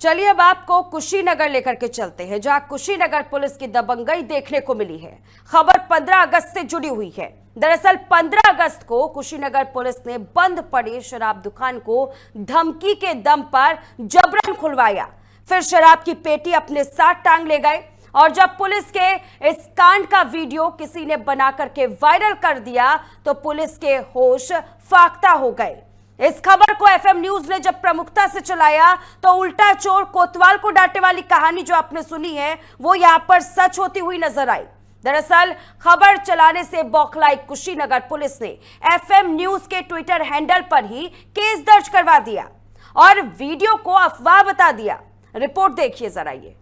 चलिए अब आपको कुशीनगर लेकर के चलते हैं, जहां कुशीनगर पुलिस की दबंगई देखने को मिली है। खबर 15 अगस्त से जुड़ी हुई है। दरअसल 15 अगस्त को कुशीनगर पुलिस ने बंद पड़ी शराब दुकान को धमकी के दम पर जबरन खुलवाया, फिर शराब की पेटी अपने साथ टांग ले गए। और जब पुलिस के इस कांड का वीडियो किसी ने बना करके वायरल कर दिया तो पुलिस के होश फाख्ता हो गए। इस खबर को एफएम न्यूज ने जब प्रमुखता से चलाया तो उल्टा चोर कोतवाल को डांटने वाली कहानी जो आपने सुनी है वो यहां पर सच होती हुई नजर आई। दरअसल खबर चलाने से बौखलाई कुशीनगर पुलिस ने एफएम न्यूज के ट्विटर हैंडल पर ही केस दर्ज करवा दिया और वीडियो को अफवाह बता दिया। रिपोर्ट देखिए जरा। ये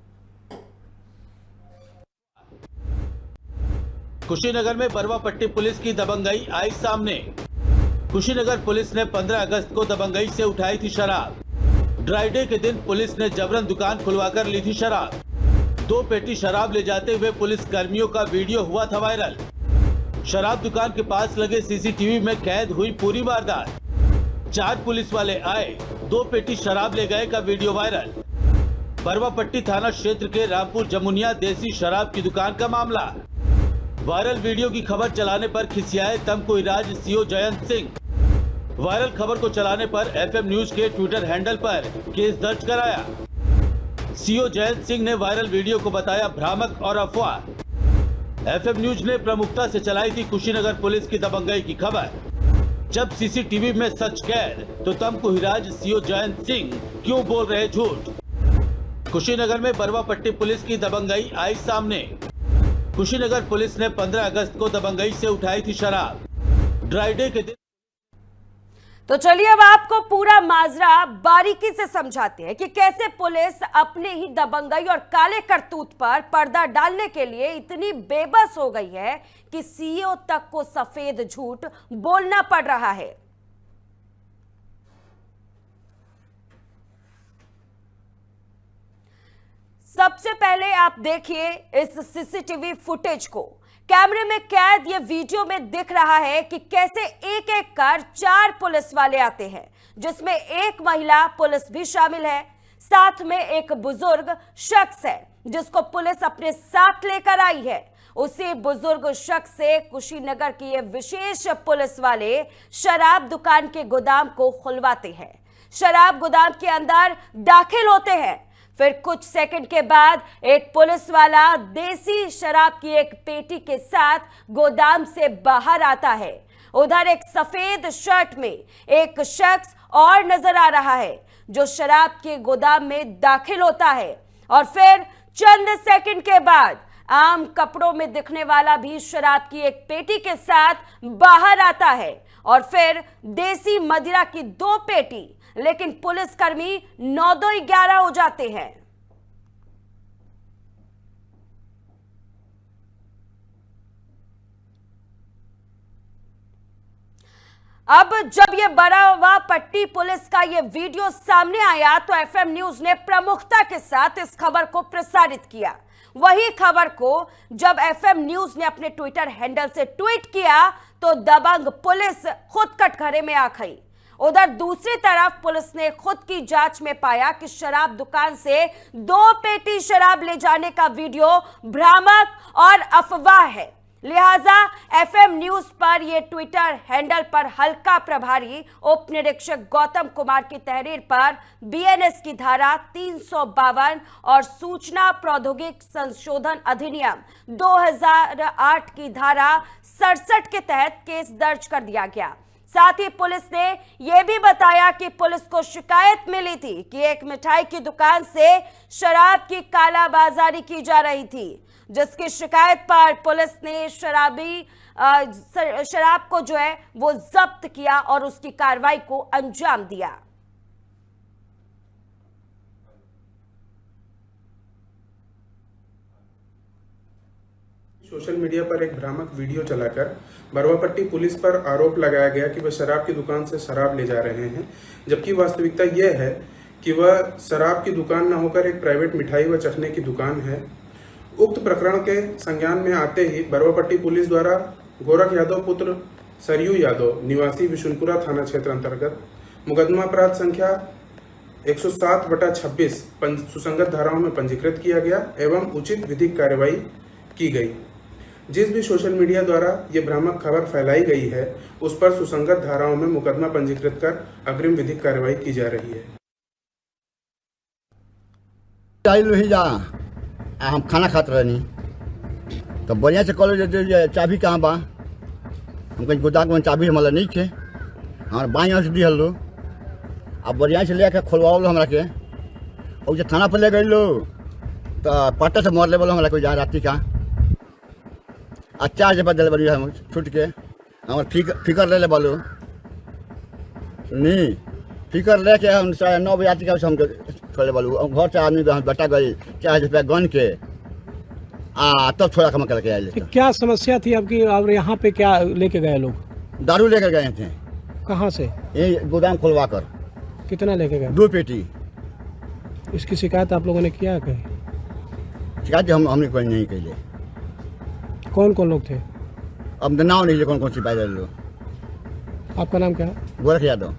कुशीनगर में बरवा पट्टी पुलिस की दबंगई आई सामने। कुशीनगर पुलिस ने 15 अगस्त को दबंगई से उठाई थी शराब। ड्राई डे के दिन पुलिस ने जबरन दुकान खुलवाकर ली थी शराब। 2 पेटी शराब ले जाते हुए पुलिस कर्मियों का वीडियो हुआ था वायरल। शराब दुकान के पास लगे सीसीटीवी में कैद हुई पूरी वारदात। 4 पुलिस वाले आए, 2 पेटी शराब ले गए का वीडियो वायरल। बरवा पट्टी थाना क्षेत्र के रामपुर जमुनिया देसी शराब की दुकान का मामला। वायरल वीडियो की खबर चलाने पर खिसियाए तमकुहीराज सीओ जयंत सिंह। वायरल खबर को चलाने पर एफएम न्यूज के ट्विटर हैंडल पर केस दर्ज कराया। सीओ जयंत सिंह ने वायरल वीडियो को बताया भ्रामक और अफवाह। एफएम न्यूज ने प्रमुखता से चलाई थी कुशीनगर पुलिस की दबंगई की खबर। जब सीसीटीवी में सच कैद तो तमकुहीराज सीओ जयंत सिंह क्यों बोल रहे झूठ। कुशीनगर में बरवा पट्टी पुलिस की दबंगई आई सामने। कुशीनगर पुलिस ने 15 अगस्त को दबंगई से उठाई थी शराब। ड्राई डे के दिन तो चलिए अब आपको पूरा माजरा बारीकी से समझाते हैं कि कैसे पुलिस अपने ही दबंगई और काले करतूत पर पर्दा डालने के लिए इतनी बेबस हो गई है कि सीईओ तक को सफेद झूठ बोलना पड़ रहा है। सबसे पहले आप देखिए इस सीसीटीवी फुटेज को। कैमरे में कैद ये वीडियो में दिख रहा है कि कैसे एक एक कर 4 पुलिस वाले आते हैं, जिसमें एक महिला पुलिस भी शामिल है। साथ में एक बुजुर्ग शख्स है जिसको पुलिस अपने साथ लेकर आई है। उसी बुजुर्ग शख्स से कुशीनगर के ये विशेष पुलिस वाले शराब दुकान के गोदाम को खुलवाते हैं। शराब गोदाम के अंदर दाखिल होते हैं, फिर कुछ सेकंड के बाद एक पुलिस वाला देसी शराब की एक पेटी के साथ गोदाम से बाहर आता है। उधर एक सफेद शर्ट में एक शख्स और नजर आ रहा है जो शराब के गोदाम में दाखिल होता है और फिर चंद सेकंड के बाद आम कपड़ों में दिखने वाला भी शराब की एक पेटी के साथ बाहर आता है और फिर देसी मदिरा की 2 पेटी। लेकिन पुलिसकर्मी 9-2-11 हो जाते हैं। अब जब ये बरवा पट्टी पुलिस का ये वीडियो सामने आया तो एफएम न्यूज ने प्रमुखता के साथ इस खबर को प्रसारित किया। वही खबर को जब एफएम न्यूज ने अपने ट्विटर हैंडल से ट्वीट किया तो दबंग पुलिस खुद कटघरे में आ गई। उधर दूसरी तरफ पुलिस ने खुद की जांच में पाया कि शराब दुकान से 2 पेटी शराब ले जाने का वीडियो भ्रामक और अफवाह है। लिहाजा एफएम न्यूज पर यह ट्विटर हैंडल पर हल्का प्रभारी उप निरीक्षक गौतम कुमार की तहरीर पर बीएनएस की धारा 352 और सूचना प्रौद्योगिकी संशोधन अधिनियम 2008 की धारा 67 के तहत केस दर्ज कर दिया गया। साथ ही पुलिस ने यह भी बताया कि पुलिस को शिकायत मिली थी कि एक मिठाई की दुकान से शराब की कालाबाजारी की जा रही थी, जिसकी शिकायत पर पुलिस ने शराब को जो है वो जब्त किया और उसकी कार्रवाई को अंजाम दिया। सोशल मीडिया पर एक भ्रामक वीडियो चलाकर बरवा पट्टी पुलिस पर आरोप लगाया गया कि वह शराब की दुकान से शराब ले जा रहे हैं, जबकि वास्तविकता यह है कि वह शराब की दुकान न होकर एक प्राइवेट मिठाई व चखने की दुकान है। उक्त प्रकरण के संज्ञान में आते ही बरवा पट्टी पुलिस द्वारा गोरख यादव पुत्र सरयू यादव निवासी विशुनपुरा थाना क्षेत्र अंतर्गत मुकदमा अपराध संख्या 107/26 सुसंगत धाराओं में पंजीकृत किया गया एवं उचित विधिक कार्रवाई की गई। जिस भी सोशल मीडिया द्वारा ये भ्रामक खबर फैलाई गई है उस पर सुसंगत धाराओं में मुकदमा पंजीकृत कर अग्रिम विधिक कार्रवाई की जा रही है। हम खाना खाते रहनी तो बढ़िया से कॉलेज चाबी कहाँ बा, हम कहीं गोदाम में चाबी हमारा नहीं थे, हमारे बाई से दिहल लो अब बढ़िया से लेके खोलवाओ लो हमरा के, और जो थाना पर ले गए लो तो पट्टा से मार ले बोलो हमारा कोई जहाँ राती का अच्छा से बदल बड़ी हम छूट के हमारे फिकर ले बोलो नहीं फिकर लेके हम 9:30 बजे का हम छोड़े बोलू घर से आदमी बटा गई 40 रुपया गन के तब थोड़ा कम करके आए। क्या समस्या थी आपकी और यहाँ पे क्या लेके गए लोग? दारू लेकर गए थे। कहाँ से? ये गोदाम खुलवा कर। कितना लेके गए? 2 पेटी। इसकी शिकायत आप लोगों ने किया है कहीं? शिकायत हमने कोई नहीं की। कौन कौन लोग थे? अब नाम नहीं कौन कौन सिपाही लोग। आपका नाम क्या है? गोरख यादव।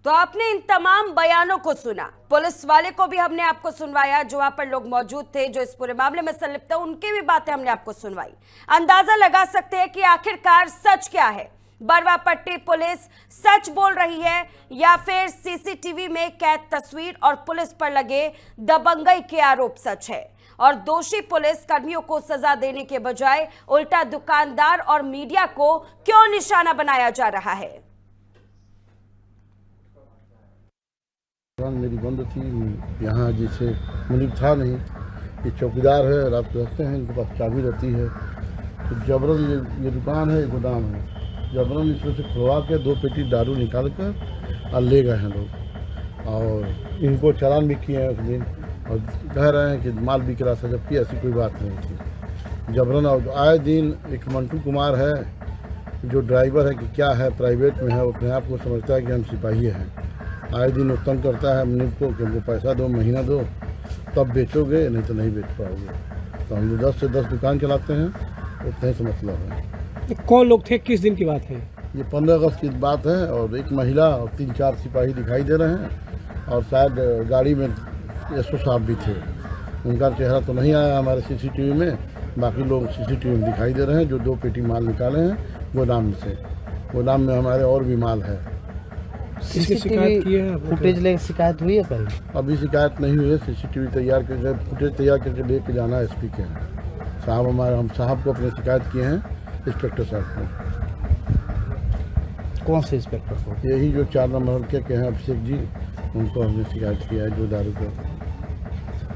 तो आपने इन तमाम बयानों को सुना, पुलिस वाले को भी हमने आपको सुनवाया, जो वहां पर लोग मौजूद थे जो इस पूरे मामले में संलिप्त है उनकी भी बातें हमने आपको सुनवाई। अंदाजा लगा सकते हैं कि आखिरकार सच क्या है। बरवा पट्टी पुलिस सच बोल रही है या फिर सीसीटीवी में कैद तस्वीर और पुलिस पर लगे दबंगई के आरोप सच है और दोषी पुलिस कर्मियों को सजा देने के बजाय उल्टा दुकानदार और मीडिया को क्यों निशाना बनाया जा रहा है। मेरी बंद थी यहाँ, जिसे मुनीब था नहीं, ये चौकीदार है, रात को रखते हैं, इनके पास चाबी रहती है, तो जबरन ये दुकान है, गोदाम है, जबरन इसमें से खुलवा के 2 पेटी दारू निकाल कर और ले गए हैं लोग, और इनको चालान भी किए हैं उस दिन और कह रहे हैं कि माल बिक रहा था, जबकि ऐसी कोई बात नहीं थी। जबरन आए दिन एक मंटू कुमार है जो ड्राइवर है कि क्या है, प्राइवेट में है, वो अपने आप को समझता है कि हम सिपाही हैं, आए दिन उत्तम करता है मुनीब को कि हमको पैसा दो, महीना दो, तब बेचोगे, नहीं तो नहीं बेच पाओगे। तो हम लोग 10 से 10 दुकान चलाते हैं, उतने से मतलब है। कौन लोग थे, किस दिन की बात है? ये 15 अगस्त की बात है और एक महिला और 3-4 सिपाही दिखाई दे रहे हैं और शायद गाड़ी में एसओ साहब भी थे। उनका चेहरा तो नहीं आया हमारे सीसीटीवी में, बाकी लोग सीसीटीवी में दिखाई दे रहे हैं जो 2 पेटी माल निकाले हैं गोदाम में से। गोदाम में हमारे और भी माल है। किसकी शिकायत की है? फुटेज लेके शिकायत हुई है पहले? अभी शिकायत नहीं हुई है, सीसीटीवी तैयार करके फुटेज तैयार करके लेके जाना है एसपी के हैं साहब। हम साहब को अपने शिकायत किए हैं, इंस्पेक्टर साहब को। कौन से इंस्पेक्टर को? यही जो 4 नंबर के हैं अभिषेक जी, उनको हमने शिकायत किया है, जो दारू का।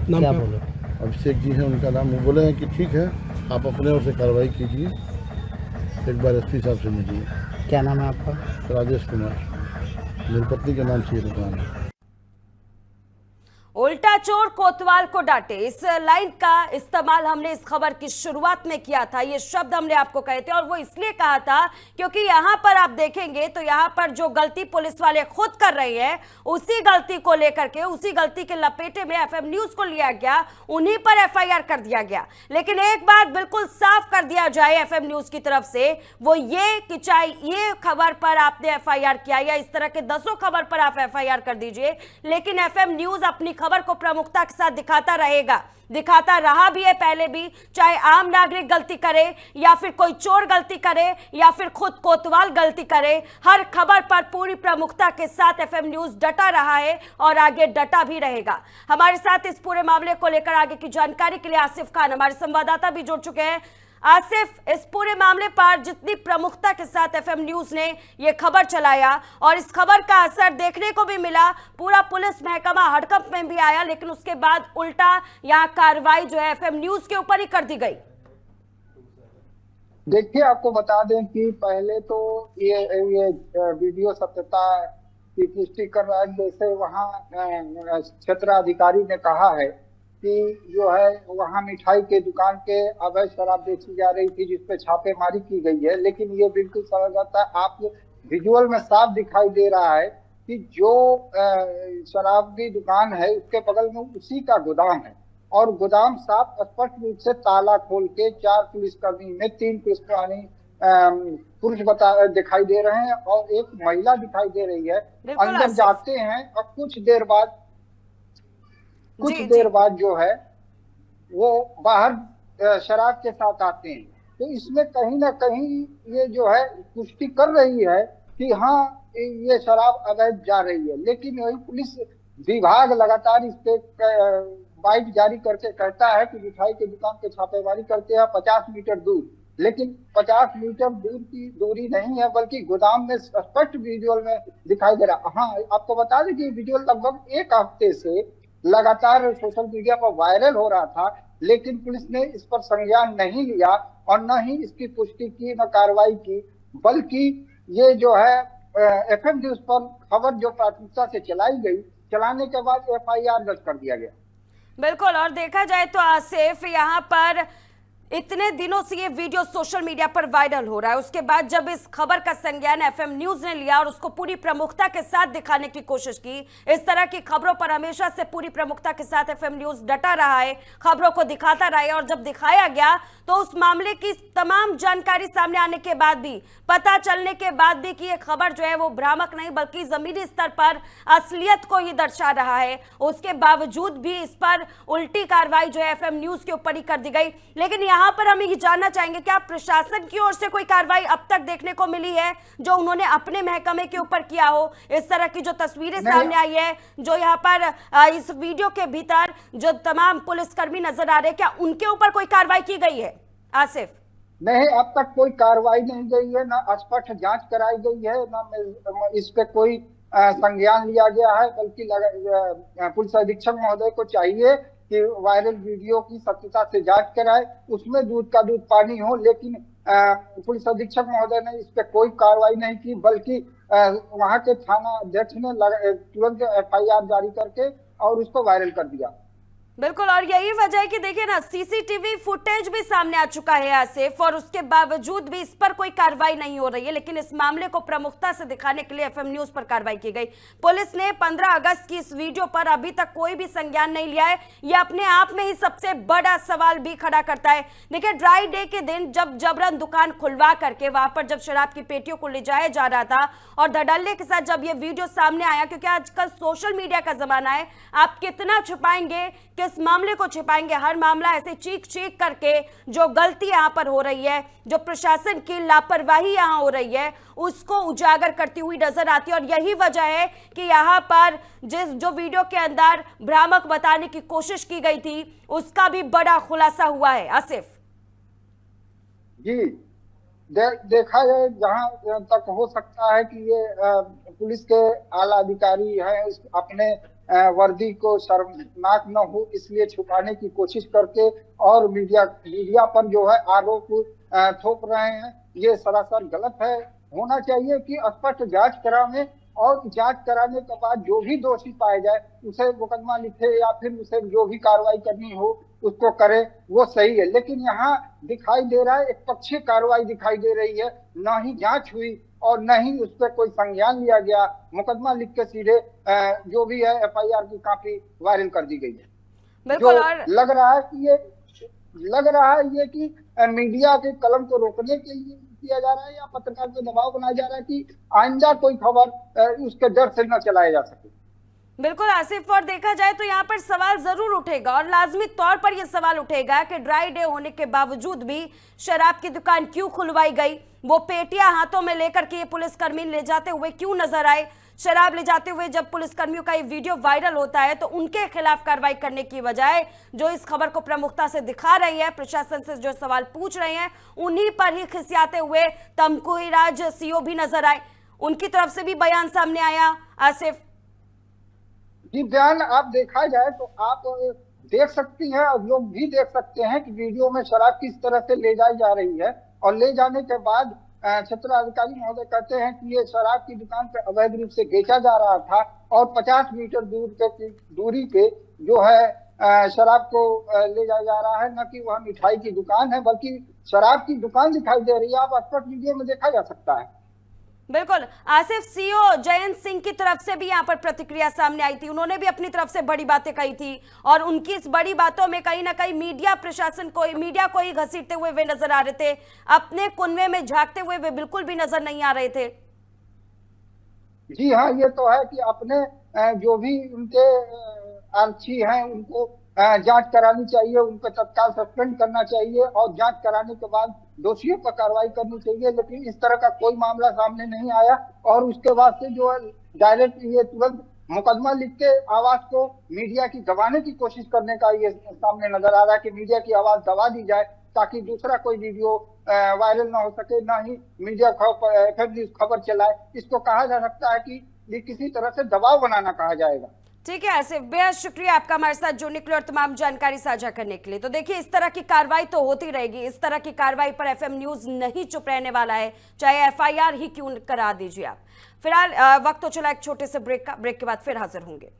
नाम क्या बोले? अभिषेक जी हैं उनका नाम। वो बोले हैं कि ठीक है, आप अपने ओर से कार्रवाई कीजिए, एक बार एसपी साहब से मिलिए। क्या नाम है आपका? राजेश कुमार, मेरी पत्नी के नाम से ये दुकान है। उल्टा चोर कोतवाल को डांटे, इस लाइन का इस्तेमाल हमने इस खबर की शुरुआत में किया था। ये शब्द हमने आपको कहे थे और वो इसलिए कहा था क्योंकि यहां पर आप देखेंगे तो यहां पर जो गलती पुलिस वाले खुद कर रहे हैं, उसी गलती को लेकर के, उसी गलती के लपेटे में एफएम न्यूज को लिया गया, उन्हीं पर एफआईआर कर दिया गया। लेकिन एक बात बिल्कुल साफ कर दिया जाए एफएम न्यूज की तरफ से, वो ये कि चाहे ये खबर पर आपने एफआईआर किया या इस तरह के 10 खबर पर आप एफआईआर कर दीजिए, लेकिन एफएम न्यूज अपनी खबर को प्रमुखता के साथ दिखाता रहेगा, दिखाता रहा भी है पहले भी। चाहे आम नागरिक गलती करे या फिर कोई चोर गलती करे या फिर खुद कोतवाल गलती करे, हर खबर पर पूरी प्रमुखता के साथ एफएम न्यूज डटा रहा है और आगे डटा भी रहेगा। हमारे साथ इस पूरे मामले को लेकर आगे की जानकारी के लिए आसिफ खान हमारे संवाददाता भी जुड़ चुके हैं। आसिफ, इस पूरे मामले पर जितनी प्रमुखता के साथ एफएम न्यूज ने ये खबर चलाया और इस खबर का असर देखने को भी मिला, पूरा पुलिस महकमा हड़कंप में भी आया, लेकिन उसके बाद उल्टा यहाँ कार्रवाई जो है एफएम न्यूज के ऊपर ही कर दी गई। देखिए, आपको बता दें कि पहले तो ये वीडियो सत्यता की पुष्टि कर रहा है। जैसे वहाँ क्षेत्राधिकारी ने कहा है कि जो है वहाँ मिठाई के दुकान के अवैध शराब बेची जा रही थी, जिसपे छापेमारी की गई है, लेकिन ये बिल्कुल समझ आता है, आप विजुअल में साफ दिखाई दे रहा है कि जो शराब की दुकान है उसके बगल में उसी का गोदाम है और गोदाम साफ स्पष्ट रूप से ताला खोल के 4 पुलिसकर्मी में 3 पुलिसकर्मी पुरुष दिखाई दे रहे हैं और एक महिला दिखाई दे रही है। बिल्कुल अंदर आसिफ। जाते हैं और कुछ देर बाद जो है वो बाहर शराब के साथ आते हैं। तो इसमें कहीं ना कहीं ये जो है पुष्टि कर रही है कि हाँ ये शराब अवैध जा रही है, लेकिन वही पुलिस विभाग लगातार इस पे बाइट जारी करके कहता है कि मिठाई की दुकान पे छापेमारी करते हैं 50 मीटर दूर, लेकिन 50 मीटर दूर की दूरी नहीं है बल्कि गोदाम में स्पष्ट विजुअल में दिखाई दे रहा। हाँ, आपको बता दें कि विजुअल लगभग एक हफ्ते से लगातार सोशल मीडिया पर वायरल हो रहा था, लेकिन पुलिस ने इस पर संज्ञान नहीं लिया और न ही इसकी पुष्टि की, न कार्रवाई की, बल्कि ये जो है एफएम न्यूज पर खबर जो प्राथमिकता से चलाई गई, चलाने के बाद एफआईआर दर्ज कर दिया गया। बिल्कुल, और देखा जाए तो आसिफ यहाँ पर इतने दिनों से ये वीडियो सोशल मीडिया पर वायरल हो रहा है, उसके बाद जब इस खबर का संज्ञान एफएम न्यूज ने लिया और उसको पूरी प्रमुखता के साथ दिखाने की कोशिश की, इस तरह की खबरों पर हमेशा से पूरी प्रमुखता के साथ एफएम न्यूज डटा रहा है, खबरों को दिखाता रहा है, और जब दिखाया गया तो उस मामले की तमाम जानकारी सामने आने के बाद भी, पता चलने के बाद भी कि ये खबर जो है वो भ्रामक नहीं बल्कि जमीनी स्तर पर असलियत को ही दर्शा रहा है, उसके बावजूद भी इस पर उल्टी कार्रवाई जो है एफएम न्यूज के ऊपर ही कर दी गई। लेकिन यहाँ पर हम ये जानना चाहेंगे क्या प्रशासन की ओर से कोई कार्रवाई अब तक देखने को मिली है जो उन्होंने अपने महकमे के ऊपर किया हो? इस तरह की जो तस्वीरें सामने आई है, जो यहाँ पर इस वीडियो के भीतर जो तमाम पुलिसकर्मी नजर आ रहे हैं, क्या उनके ऊपर कोई कार्रवाई की गई है आसिफ? नहीं, अब तक कोई कार्रवाई नहीं गई है, ना स्पष्ट जांच कराई गई है, ना इस पे कोई संज्ञान लिया गया है, बल्कि पुलिस अधीक्षक महोदय को चाहिए कि वायरल वीडियो की सत्यता से जांच कराए, उसमें दूध का दूध पानी हो। लेकिन पुलिस अधीक्षक महोदय ने इस पे कोई कार्रवाई नहीं की, बल्कि वहां के थाना अध्यक्ष ने तुरंत एफआईआर जारी करके और उसको वायरल कर दिया। बिल्कुल, और यही वजह है कि देखिए ना, सीसीटीवी फुटेज भी सामने आ चुका है आसिफ, और उसके बावजूद भी इस पर कोई कार्रवाई नहीं हो रही है। लेकिन इस मामले को प्रमुखता से दिखाने के लिए एफएम न्यूज पर कार्रवाई की गई। पुलिस ने 15 अगस्त की इस वीडियो पर अभी तक कोई भी संज्ञान नहीं लिया है। यह अपने आप में ही सबसे बड़ा सवाल भी खड़ा करता है। देखिए, ड्राई डे के दिन जब जबरन दुकान खुलवा करके वहां पर जब शराब की पेटियों को ले जाया जा रहा था और धड़ल्ले के साथ जब यह वीडियो सामने आया, क्योंकि आजकल सोशल मीडिया का जमाना है, आप कितना छुपाएंगे, किस मामले को छिपाएंगे, हर मामला ऐसे चीख चीख करके जो गलती यहाँ पर हो रही है, जो प्रशासन की लापरवाही यहाँ हो रही है, उसको उजागर करती हुई नजर आती है। और यही वजह है कि यहाँ पर जो वीडियो के अंदर भ्रामक बताने की कोशिश की गई थी उसका भी बड़ा खुलासा हुआ है आसिफ। जी, देखा जाए जहां तक हो सकता है कि ये पुलिस के आला अधिकारी हैं, अपने वर्दी को शर्मनाक न हो इसलिए छुपाने की कोशिश करके और मीडिया पर जो है आरोप थोप रहे हैं, ये सरासर गलत है। होना चाहिए कि स्पष्ट जांच कराने और जांच कराने के बाद जो भी दोषी पाया जाए उसे मुकदमा लिखे या फिर उसे जो भी कार्रवाई करनी हो उसको करे, वो सही है। लेकिन यहाँ दिखाई दे रहा है एक पक्षीय कार्रवाई दिखाई दे रही है, न ही जांच हुई और न ही उस पर कोई संज्ञान लिया गया। मुकदमा लिख के सीधे जो भी है एफआईआर की कॉपी वायरल कर दी गई है। बिल्कुल, जो और लग रहा है ये कि मीडिया के कलम को रोकने के लिए किया जा रहा है या पत्रकार पे दबाव बनाया जा रहा है कि आइंदा कोई खबर उसके डर से न चलाया जा सके। बिल्कुल आसिफ, और देखा जाए तो यहाँ पर सवाल जरूर उठेगा और लाजमी तौर पर यह सवाल उठेगा कि ड्राई डे होने के बावजूद भी शराब की दुकान क्यों खुलवाई गई, वो पेटियां हाथों में लेकर के ये पुलिसकर्मी ले जाते हुए क्यों नजर आए, शराब ले जाते हुए जब पुलिसकर्मियों का ये वीडियो वायरल होता है तो उनके खिलाफ कार्रवाई करने की बजाय जो इस खबर को प्रमुखता से दिखा रही है, प्रशासन से जो सवाल पूछ रहे हैं, उन्हीं पर ही खिसियाते हुए तमकुई राज सीओ भी नजर आए, उनकी तरफ से भी बयान सामने आया आसिफ। जी, बयान आप देखा जाए तो आप देख सकती हैं और लोग भी देख सकते हैं कि वीडियो में शराब किस तरह से ले जाई जा रही है, और ले जाने के बाद क्षेत्राधिकारी महोदय कहते हैं कि ये शराब की दुकान पे अवैध रूप से बेचा जा रहा था और 50 मीटर दूरी पे जो है शराब को ले जाया जा रहा है, न कि वह मिठाई की दुकान है बल्कि शराब की दुकान दिखाई दे रही है। आप स्पष्ट वीडियो में देखा जा सकता है। बिल्कुल। आसिफ, सीओ जयंत सिंह की तरफ से भी यहाँ पर प्रतिक्रिया सामने आई थी, उन्होंने भी अपनी तरफ से बड़ी बातें कही थी और उनकी इस बड़ी बातों में कहीं ना कहीं मीडिया प्रशासन को, मीडिया को ही घसीटते हुए वे नजर आ रहे थे, अपने कुनवे में झांकते हुए वे बिल्कुल भी नजर नहीं आ रहे थे। जी हाँ, ये तो है कि अपने जो भी उनके आरक्षी हैं उनको जांच करानी चाहिए, उनको तत्काल सस्पेंड करना चाहिए और जांच कराने के बाद दोषियों पर कार्रवाई करनी चाहिए। लेकिन इस तरह का कोई मामला सामने नहीं आया और उसके बाद से जो है डायरेक्ट ये तुरंत मुकदमा लिख के आवाज को मीडिया की दबाने की कोशिश करने का ये सामने नजर आ रहा है कि मीडिया की आवाज दबा दी जाए ताकि दूसरा कोई वीडियो वायरल ना हो सके, ना ही मीडिया खबर चलाए। इसको कहा जा सकता है कि ये किसी तरह से दबाव बनाना कहा जाएगा। ठीक है आसिफ, बेहद शुक्रिया आपका हमारे साथ जुड़ने के लिए और तमाम जानकारी साझा करने के लिए। तो देखिए, इस तरह की कार्रवाई तो होती रहेगी, इस तरह की कार्रवाई पर एफएम न्यूज नहीं चुप रहने वाला है, चाहे एफआईआर ही क्यों करा दीजिए आप। फिलहाल वक्त तो चला एक छोटे से ब्रेक का, ब्रेक के बाद फिर हाजिर होंगे।